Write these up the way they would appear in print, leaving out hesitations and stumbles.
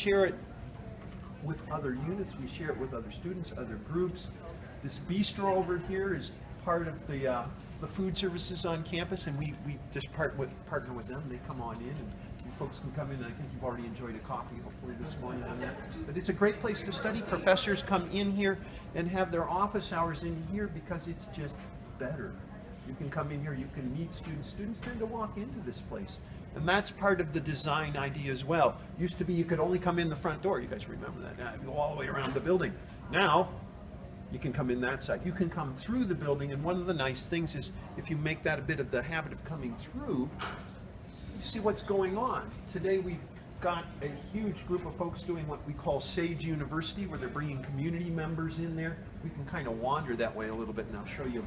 share it with other units, we share it with other students, other groups. This bistro over here is part of the food services on campus, and we just partner with them. They come on in, and you folks can come in, and I think you've already enjoyed a coffee, hopefully this morning on that. But it's a great place to study. Professors come in here and have their office hours in here because it's just better. You can come in here, you can meet students. Students tend to walk into this place. And that's part of the design idea as well. Used to be you could only come in the front door. You guys remember that? Now you go all the way around the building. Now, you can come in that side. You can come through the building, and one of the nice things is if you make that a bit of the habit of coming through, you see what's going on. Today we've got a huge group of folks doing what we call Sage University, where they're bringing community members in there. We can kind of wander that way a little bit, and I'll show you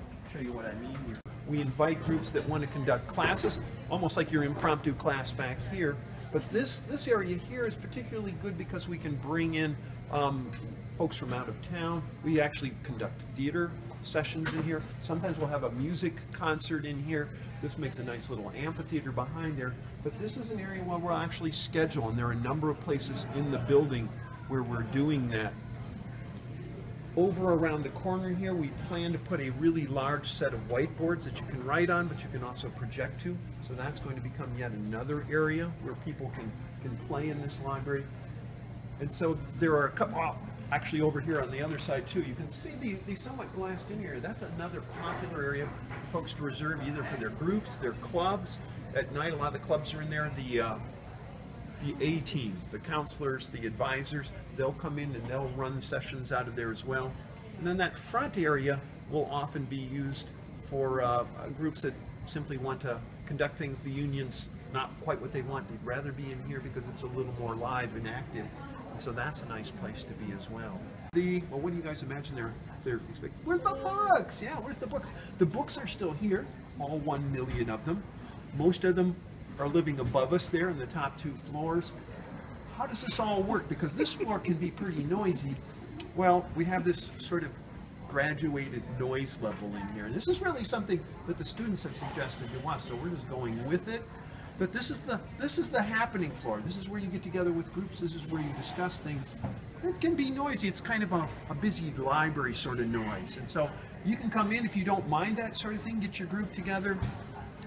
what I mean here. We invite groups that want to conduct classes, almost like your impromptu class back here. But this area here is particularly good because we can bring in folks from out of town. We actually conduct theater sessions in here. Sometimes we'll have a music concert in here. This makes a nice little amphitheater behind there. But this is an area where we'll actually schedule, and there are a number of places in the building where we're doing that. Over around the corner here, we plan to put a really large set of whiteboards that you can write on, but you can also project to. So that's going to become yet another area where people can play in this library. And so there are a couple, actually over here on the other side too, you can see the somewhat glassed in area. That's another popular area for folks to reserve either for their groups, their clubs. At night, a lot of the clubs are in there. The A-team, the counselors, the advisors, they'll come in and they'll run sessions out of there as well. And then that front area will often be used for groups that simply want to conduct things. The unions, not quite what they want. They'd rather be in here because it's a little more live and active. And so that's a nice place to be as well. Well, what do you guys imagine they're expecting? Where's the books? Yeah, where's the books? The books are still here, all 1 million of them. Most of them are living above us there in the top 2 floors. How does this all work? Because this floor can be pretty noisy. Well, we have this sort of graduated noise level in here. And this is really something that the students have suggested to us, so we're just going with it. But this is the happening floor. This is where you get together with groups. This is where you discuss things. It can be noisy. It's kind of a busy library sort of noise. And so you can come in if you don't mind that sort of thing, get your group together.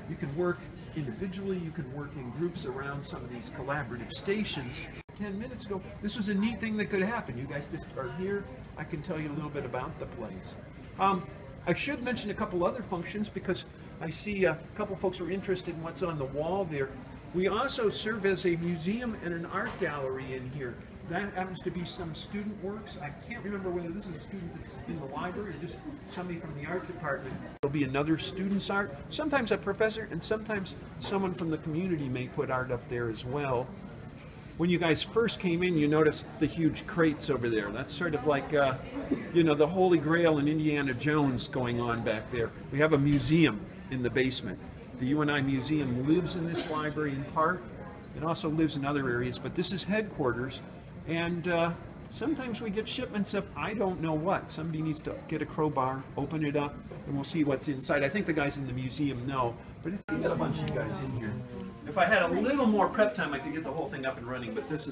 You can work individually, you could work in groups around some of these collaborative stations. 10 minutes ago, this was a neat thing that could happen. You guys just are here. I can tell you a little bit about the place. I should mention a couple other functions because I see a couple folks are interested in what's on the wall there. We also serve as a museum and an art gallery in here. That happens to be some student works. I can't remember whether this is a student that's in the library or just somebody from the art department. There'll be another student's art, sometimes a professor, and sometimes someone from the community may put art up there as well. When you guys first came in, you noticed the huge crates over there. That's sort of like, you know, the Holy Grail and Indiana Jones going on back there. We have a museum in the basement. The UNI Museum lives in this library in part. It also lives in other areas, but this is headquarters. And sometimes we get shipments of I don't know what. Somebody needs to get a crowbar, open it up, and we'll see what's inside. I think the guys in the museum know, but if we got a bunch of you guys in here. If I had a little more prep time, I could get the whole thing up and running, but this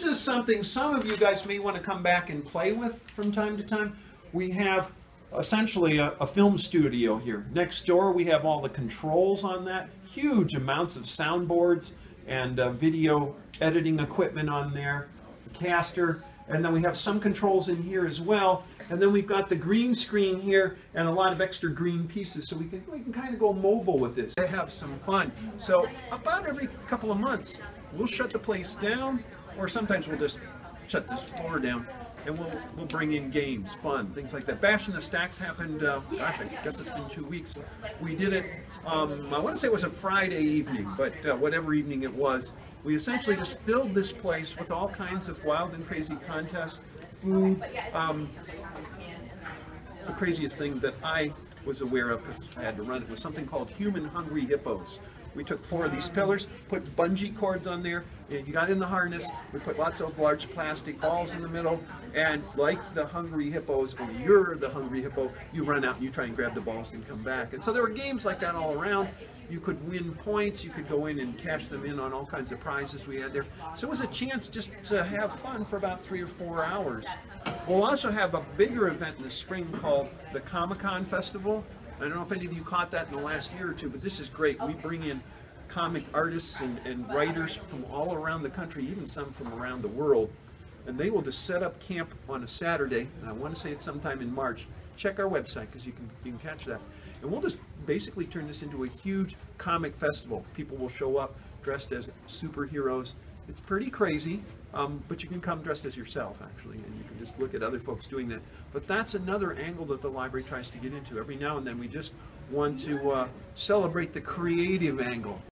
is something some of you guys may want to come back and play with from time to time. We have essentially a film studio here. Next door we have all the controls on that, huge amounts of soundboards and video editing equipment on there, the caster, and then we have some controls in here as well. And then we've got the green screen here and a lot of extra green pieces, so we can kind of go mobile with this. They have some fun. So about every couple of months, we'll shut the place down, or sometimes we'll just shut this floor down, and we'll bring in games, fun, things like that. Bash in the Stacks happened, gosh, I guess it's been 2 weeks. We did it, I want to say it was a Friday evening, but whatever evening it was, we essentially just filled this place with all kinds of wild and crazy contests, food. The craziest thing that I was aware of, because I had to run it, was something called Human Hungry Hippos. We took 4 of these pillars, put bungee cords on there, you got in the harness, we put lots of large plastic balls in the middle, and like the hungry hippos, when you're the hungry hippo, you run out and you try and grab the balls and come back. And so there were games like that all around, You could win points, you could go in and cash them in on all kinds of prizes we had there. So it was a chance just to have fun for about 3 or 4 hours. We'll also have a bigger event in the spring called the Comic-Con Festival. I don't know if any of you caught that in the last year or two, but this is great. We bring in comic artists and writers from all around the country, even some from around the world. And they will just set up camp on a Saturday, and I want to say it's sometime in March. Check our website because you can catch that. And we'll just basically turn this into a huge comic festival. People will show up dressed as superheroes. It's pretty crazy, but you can come dressed as yourself, actually, and you can just look at other folks doing that. But that's another angle that the library tries to get into. Every now and then we just want to celebrate the creative angle.